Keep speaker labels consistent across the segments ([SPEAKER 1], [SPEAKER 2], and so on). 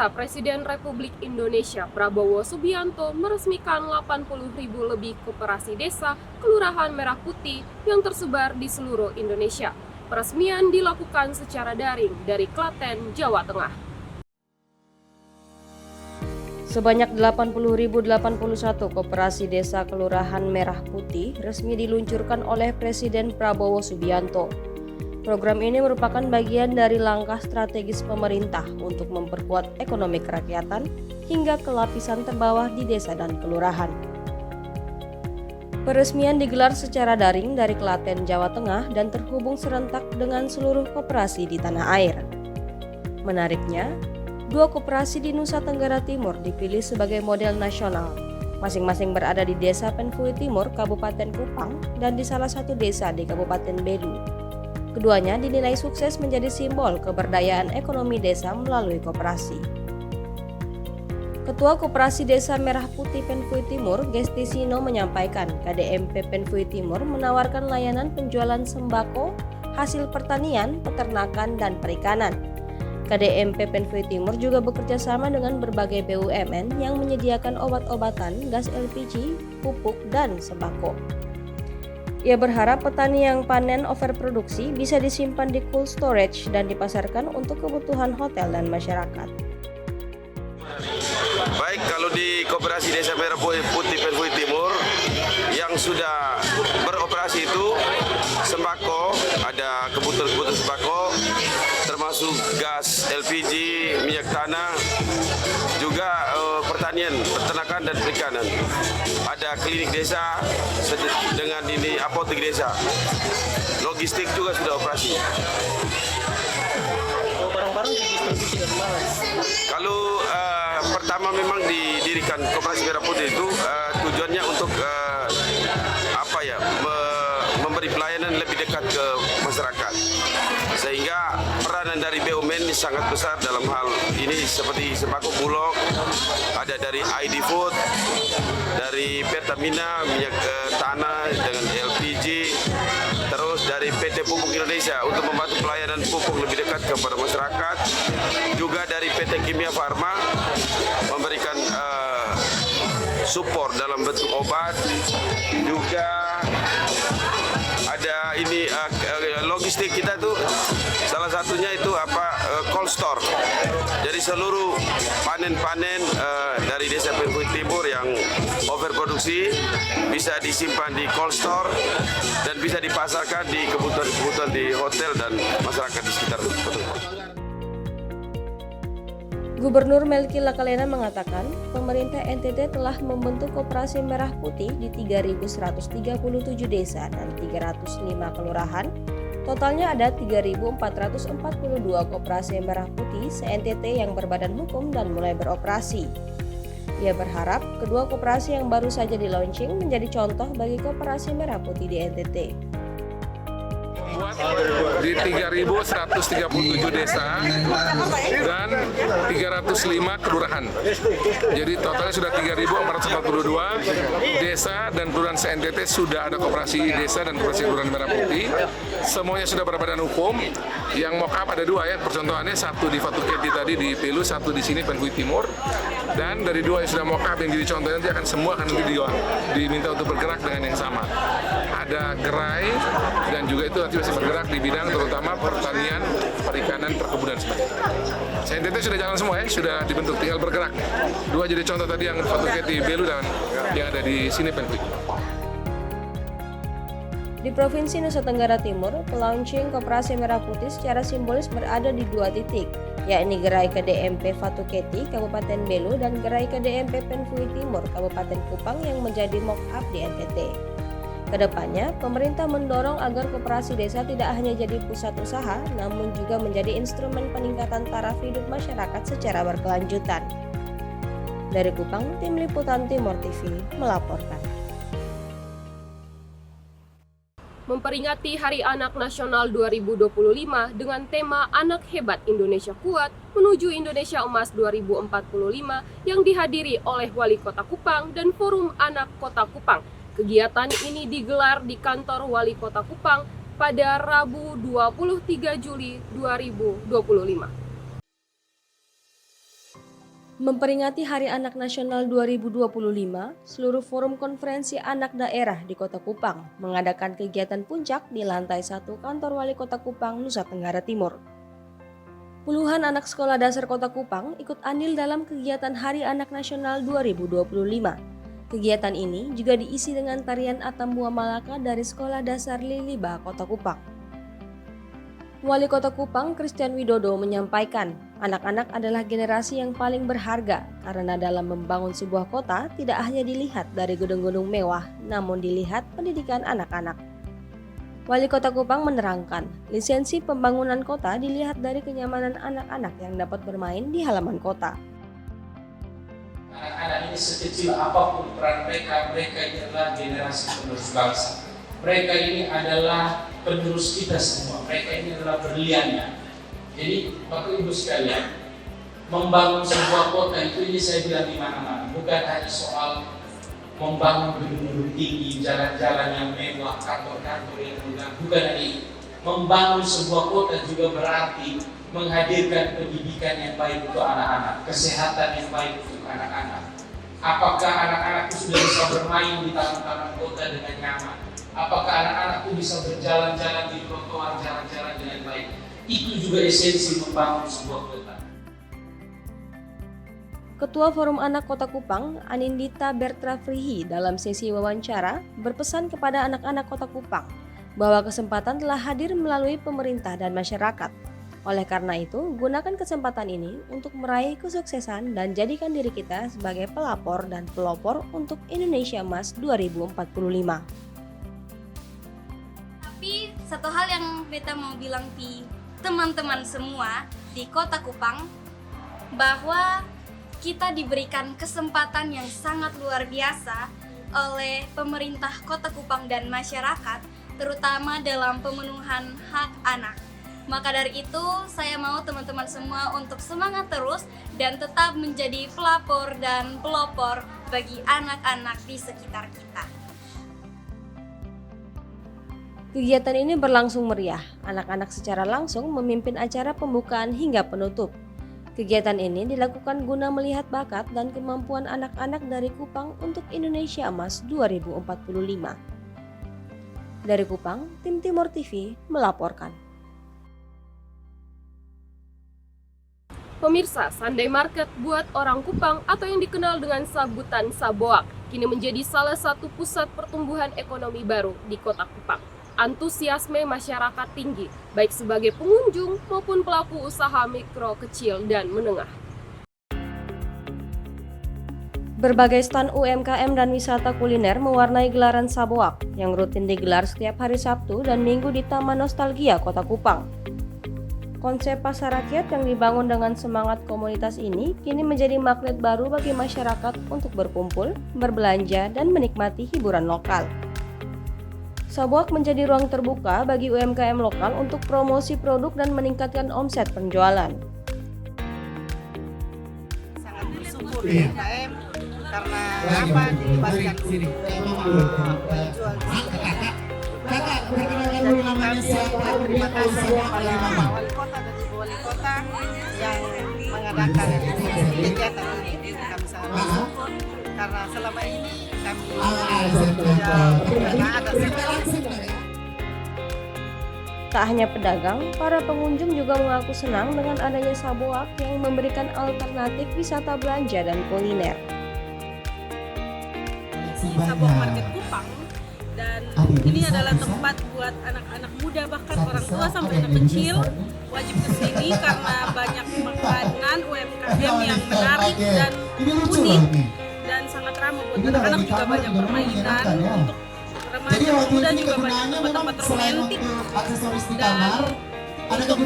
[SPEAKER 1] Saudara Presiden Republik Indonesia Prabowo Subianto meresmikan 80.000 lebih koperasi desa Kelurahan Merah Putih yang tersebar di seluruh Indonesia. Peresmian dilakukan secara daring dari Klaten, Jawa Tengah.
[SPEAKER 2] Sebanyak 80.081 koperasi desa Kelurahan Merah Putih resmi diluncurkan oleh Presiden Prabowo Subianto. Program ini merupakan bagian dari langkah strategis pemerintah untuk memperkuat ekonomi kerakyatan hingga ke lapisan terbawah di desa dan kelurahan. Peresmian digelar secara daring dari Klaten, Jawa Tengah dan terhubung serentak dengan seluruh koperasi di tanah air. Menariknya, 2 koperasi di Nusa Tenggara Timur dipilih sebagai model nasional, masing-masing berada di Desa Penfui Timur, Kabupaten Kupang, dan di salah satu desa di Kabupaten Belu. Keduanya dinilai sukses menjadi simbol keberdayaan ekonomi desa melalui koperasi. Ketua Koperasi Desa Merah Putih Penfui Timur, Gesti Sino menyampaikan KDMP Penfui Timur menawarkan layanan penjualan sembako, hasil pertanian, peternakan, dan perikanan. KDMP Penfui Timur juga bekerja sama dengan berbagai BUMN yang menyediakan obat-obatan, gas LPG, pupuk, dan sembako. Ia berharap petani yang panen overproduksi bisa disimpan di cold storage dan dipasarkan untuk kebutuhan hotel dan masyarakat.
[SPEAKER 3] Baik, kalau di Koperasi Desa Merah Putih Penfui Timur yang sudah beroperasi itu sembako, ada kebutuhan sembako termasuk gas LPG, minyak tanah, juga pertanian, peternakan dan perikanan. Ada klinik desa dengan ini apotek desa. Logistik juga sudah operasi.
[SPEAKER 4] Barang-barang didistribusi dari mana?
[SPEAKER 3] Kalau pertama memang didirikan Koperasi Merah Putih itu tujuannya untuk memberi pelayanan lebih dekat ke masyarakat. Sehingga peranan dari BUMN ini sangat besar dalam hal ini seperti sembako bulog, ada dari ID Food, dari Pertamina, minyak tanah dengan LPG, terus dari PT Pupuk Indonesia untuk membantu pelayanan pupuk lebih dekat kepada masyarakat, juga dari PT Kimia Farma memberikan support dalam bentuk obat, juga ada ini logistik kita tuh salah satunya itu cold store. Jadi seluruh panen-panen dari Desa Penfui Timur yang overproduksi bisa disimpan di cold store dan bisa dipasarkan di kebutuhan-kebutuhan di hotel dan masyarakat di sekitar kota.
[SPEAKER 2] Gubernur Melki Lakalena mengatakan, pemerintah NTT telah membentuk Koperasi Merah Putih di 3.137 desa dan 305 kelurahan. Totalnya ada 3.442 Koperasi Merah Putih se-NTT yang berbadan hukum dan mulai beroperasi. Ia berharap kedua koperasi yang baru saja di-launching menjadi contoh bagi Koperasi Merah Putih di NTT.
[SPEAKER 5] Di 3.137 desa dan 305 kelurahan. Jadi totalnya sudah 3.442 desa dan kelurahan se-NTT sudah ada koperasi desa dan koperasi kelurahan Merah Putih. Semuanya sudah berbadan hukum. Yang mock-up ada 2 ya, percontohannya satu di Fatuketi tadi di Belu, satu di sini Penfui Timur. Dan dari 2 yang sudah mock-up yang jadi contoh nanti akan semua akan diminta untuk bergerak dengan yang sama. Ada gerai dan juga itu nanti masih bergerak di bidang terutama pertanian, perikanan, perkebunan sebagainya. NTT sudah jalan semua ya, sudah dibentuk, tinggal bergerak. 2 jadi contoh tadi yang Fatuketi, Belu dan yang ada di sini Penfui.
[SPEAKER 2] Di Provinsi Nusa Tenggara Timur, pelaunching Koperasi Merah Putih secara simbolis berada di 2 titik, yakni Gerai KDMP Fatuketi, Kabupaten Belu, dan Gerai KDMP Penfui Timur, Kabupaten Kupang yang menjadi mock-up di NTT. Kedepannya, pemerintah mendorong agar koperasi desa tidak hanya jadi pusat usaha, namun juga menjadi instrumen peningkatan taraf hidup masyarakat secara berkelanjutan. Dari Kupang, Tim Liputan Timur TV melaporkan.
[SPEAKER 1] Memperingati Hari Anak Nasional 2025 dengan tema Anak Hebat Indonesia Kuat menuju Indonesia Emas 2045 yang dihadiri oleh Wali Kota Kupang dan Forum Anak Kota Kupang. Kegiatan ini digelar di kantor Wali Kota Kupang pada Rabu 23 Juli 2025.
[SPEAKER 2] Memperingati Hari Anak Nasional 2025, seluruh forum konferensi anak daerah di Kota Kupang mengadakan kegiatan puncak di lantai 1 kantor Wali Kota Kupang, Nusa Tenggara Timur. Puluhan anak sekolah dasar Kota Kupang ikut andil dalam kegiatan Hari Anak Nasional 2025. Kegiatan ini juga diisi dengan tarian Atambua Malaka dari Sekolah Dasar Liliba, Kota Kupang. Wali Kota Kupang, Christian Widodo, menyampaikan, anak-anak adalah generasi yang paling berharga karena dalam membangun sebuah kota tidak hanya dilihat dari gedung-gedung mewah, namun dilihat pendidikan anak-anak. Wali Kota Kupang menerangkan, lisensi pembangunan kota dilihat dari kenyamanan anak-anak yang dapat bermain di halaman kota.
[SPEAKER 6] Anak-anak ini sekecil apapun peran mereka, mereka ini adalah generasi penerus bangsa. Mereka ini adalah penerus kita semua, mereka ini adalah berliannya. Jadi Bapak Ibu sekalian, membangun sebuah kota itu ini saya bilang di mana-mana, bukan hanya soal membangun gedung-gedung tinggi, jalan-jalan yang mewah, kantor-kantor yang megah, bukan hanya itu. Membangun sebuah kota juga berarti menghadirkan pendidikan yang baik untuk anak-anak, kesehatan yang baik untuk anak-anak. Apakah anak-anak itu sudah bisa bermain di taman-taman kota dengan nyaman? Apakah anak-anak itu bisa berjalan-jalan di trotoar, jalan-jalan dengan baik? Itu juga esensi membangun sebuah kota.
[SPEAKER 2] Ketua Forum Anak Kota Kupang, Anindita Bertra Frihi, dalam sesi wawancara berpesan kepada anak-anak Kota Kupang bahwa kesempatan telah hadir melalui pemerintah dan masyarakat. Oleh karena itu, gunakan kesempatan ini untuk meraih kesuksesan dan jadikan diri kita sebagai pelapor dan pelopor untuk Indonesia Emas 2045.
[SPEAKER 7] Tapi satu hal yang beta mau bilang di teman-teman semua di Kota Kupang, bahwa kita diberikan kesempatan yang sangat luar biasa oleh pemerintah Kota Kupang dan masyarakat, terutama dalam pemenuhan hak anak. Maka dari itu saya mau teman-teman semua untuk semangat terus dan tetap menjadi pelapor dan pelopor bagi anak-anak di sekitar kita.
[SPEAKER 2] Kegiatan ini berlangsung meriah. Anak-anak secara langsung memimpin acara pembukaan hingga penutup. Kegiatan ini dilakukan guna melihat bakat dan kemampuan anak-anak dari Kupang untuk Indonesia Emas 2045. Dari Kupang, Tim Timur TV melaporkan.
[SPEAKER 1] Pemirsa, Sunday Market buat orang Kupang atau yang dikenal dengan sebutan Saboak kini menjadi salah satu pusat pertumbuhan ekonomi baru di Kota Kupang. Antusiasme masyarakat tinggi, baik sebagai pengunjung maupun pelaku usaha mikro, kecil, dan menengah.
[SPEAKER 2] Berbagai stan UMKM dan wisata kuliner mewarnai gelaran Saboak yang rutin digelar setiap hari Sabtu dan Minggu di Taman Nostalgia Kota Kupang. Konsep pasar rakyat yang dibangun dengan semangat komunitas ini kini menjadi magnet baru bagi masyarakat untuk berkumpul, berbelanja, dan menikmati hiburan lokal. Saboak menjadi ruang terbuka bagi UMKM lokal untuk promosi produk dan meningkatkan omset penjualan.
[SPEAKER 8] Sangat bersyukur UMKM karena apa dilibatkan untuk menjual. Jadi kami berterima kasih kepada Pak Wali Kota dan Ibu Wali Kota yang mengadakan kegiatan ini. Kami sangat bersyukur karena selama ini kami tidak ada
[SPEAKER 2] Tak hanya pedagang, para pengunjung juga mengaku senang dengan adanya Saboak yang memberikan alternatif wisata belanja dan kuliner.
[SPEAKER 9] Di Saboak Market Kupang, dan ini adalah tempat buat anak-anak muda bahkan orang tua sampai anak kecil wajib kesini karena banyak makanan UMKM yang menarik dan unik dan sangat ramah buat anak-anak, juga banyak permainan untuk remaja muda, juga banyak tempat-tempat romantik dan untuk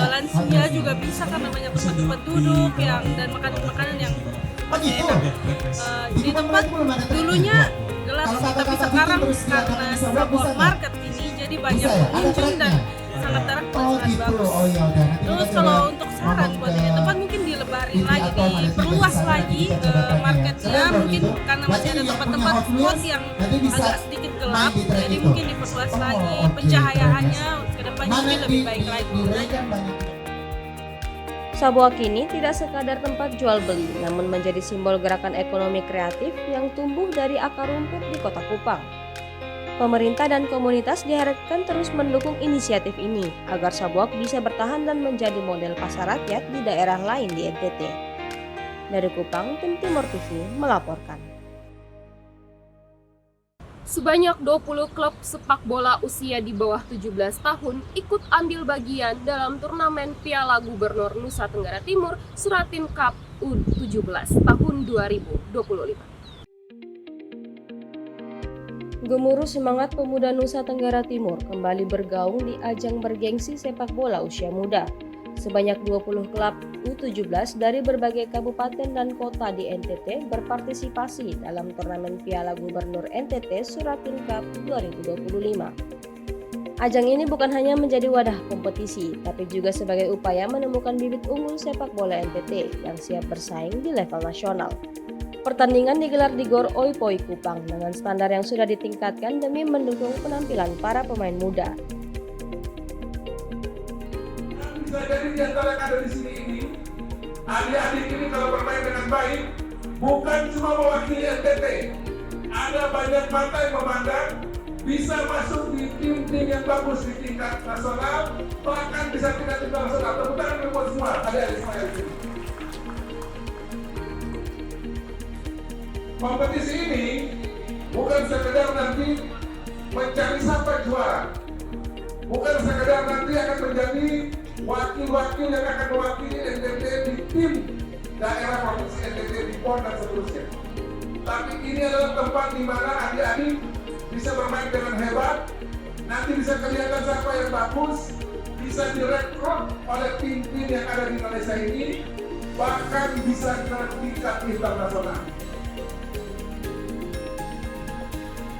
[SPEAKER 9] lansia juga bisa karena banyak tempat-tempat duduk yang dan makanan-makanan yang enak. Di tempat dulunya gelap sih, tapi sekarang karena Saboak Market ini jadi banyak pengunjung dan sangat teratur, sangat bagus. Terus kalau untuk saran buat ini tempat mungkin dilebarin lagi, diperluas lagi marketnya, mungkin karena masih ada tempat-tempat spot yang agak sedikit gelap, jadi mungkin diperluas lagi pencahayaannya ke depannya mungkin lebih baik lagi.
[SPEAKER 2] Sabuak kini tidak sekadar tempat jual beli, namun menjadi simbol gerakan ekonomi kreatif yang tumbuh dari akar rumput di Kota Kupang. Pemerintah dan komunitas diharapkan terus mendukung inisiatif ini agar Sabuak bisa bertahan dan menjadi model pasar rakyat di daerah lain di NTT. Dari Kupang, tim Timur TV melaporkan.
[SPEAKER 1] Sebanyak 20 klub sepak bola usia di bawah 17 tahun ikut ambil bagian dalam turnamen Piala Gubernur Nusa Tenggara Timur Suratin Cup U17 tahun 2025.
[SPEAKER 2] Gemuruh semangat pemuda Nusa Tenggara Timur kembali bergaung di ajang bergengsi sepak bola usia muda. Sebanyak 20 klub U17 dari berbagai kabupaten dan kota di NTT berpartisipasi dalam turnamen Piala Gubernur NTT Suratin Cup 2025. Ajang ini bukan hanya menjadi wadah kompetisi, tapi juga sebagai upaya menemukan bibit unggul sepak bola NTT yang siap bersaing di level nasional. Pertandingan digelar di Gor Oi Poi Kupang dengan standar yang sudah ditingkatkan demi mendukung penampilan para pemain muda.
[SPEAKER 5] Bisa jadi di antara yang ada di sini ini, adik-adik ini kalau bermain dengan baik, bukan cuma mewakili NTT. Ada banyak mata yang memandang, bisa masuk di tim-tim yang bagus di tingkat nasional, bahkan bisa tingkat nasional. Tepuk tangan buat semua adik-adik semua di sini. Kompetisi ini bukan sekedar nanti mencari siapa juara, bukan sekedar nanti akan menjadi wakil-wakil yang akan mewakili NTT di tim daerah provinsi NTT di PON dan seterusnya. Tapi ini adalah tempat di mana adik-adik bisa bermain dengan hebat, nanti bisa kelihatan siapa yang bagus, bisa direkrut oleh tim-tim yang ada di Indonesia ini, bahkan bisa ke tingkat internasional.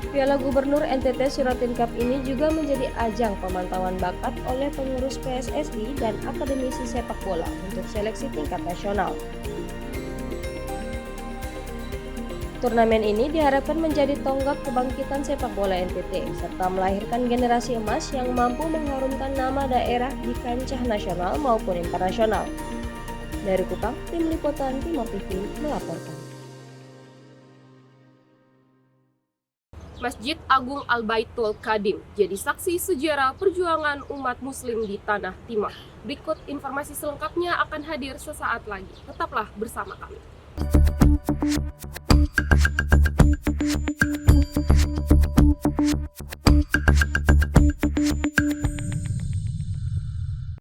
[SPEAKER 2] Piala Gubernur NTT Suratin Cup ini juga menjadi ajang pemantauan bakat oleh pengurus PSSI dan akademisi sepak bola untuk seleksi tingkat nasional. Turnamen ini diharapkan menjadi tonggak kebangkitan sepak bola NTT serta melahirkan generasi emas yang mampu mengharumkan nama daerah di kancah nasional maupun internasional. Dari Kupang, tim liputan Timur TV melaporkan.
[SPEAKER 1] Masjid Agung Al-Baitul Qadim jadi saksi sejarah perjuangan umat muslim di Tanah Timur. Berikut informasi selengkapnya akan hadir sesaat lagi. Tetaplah bersama kami.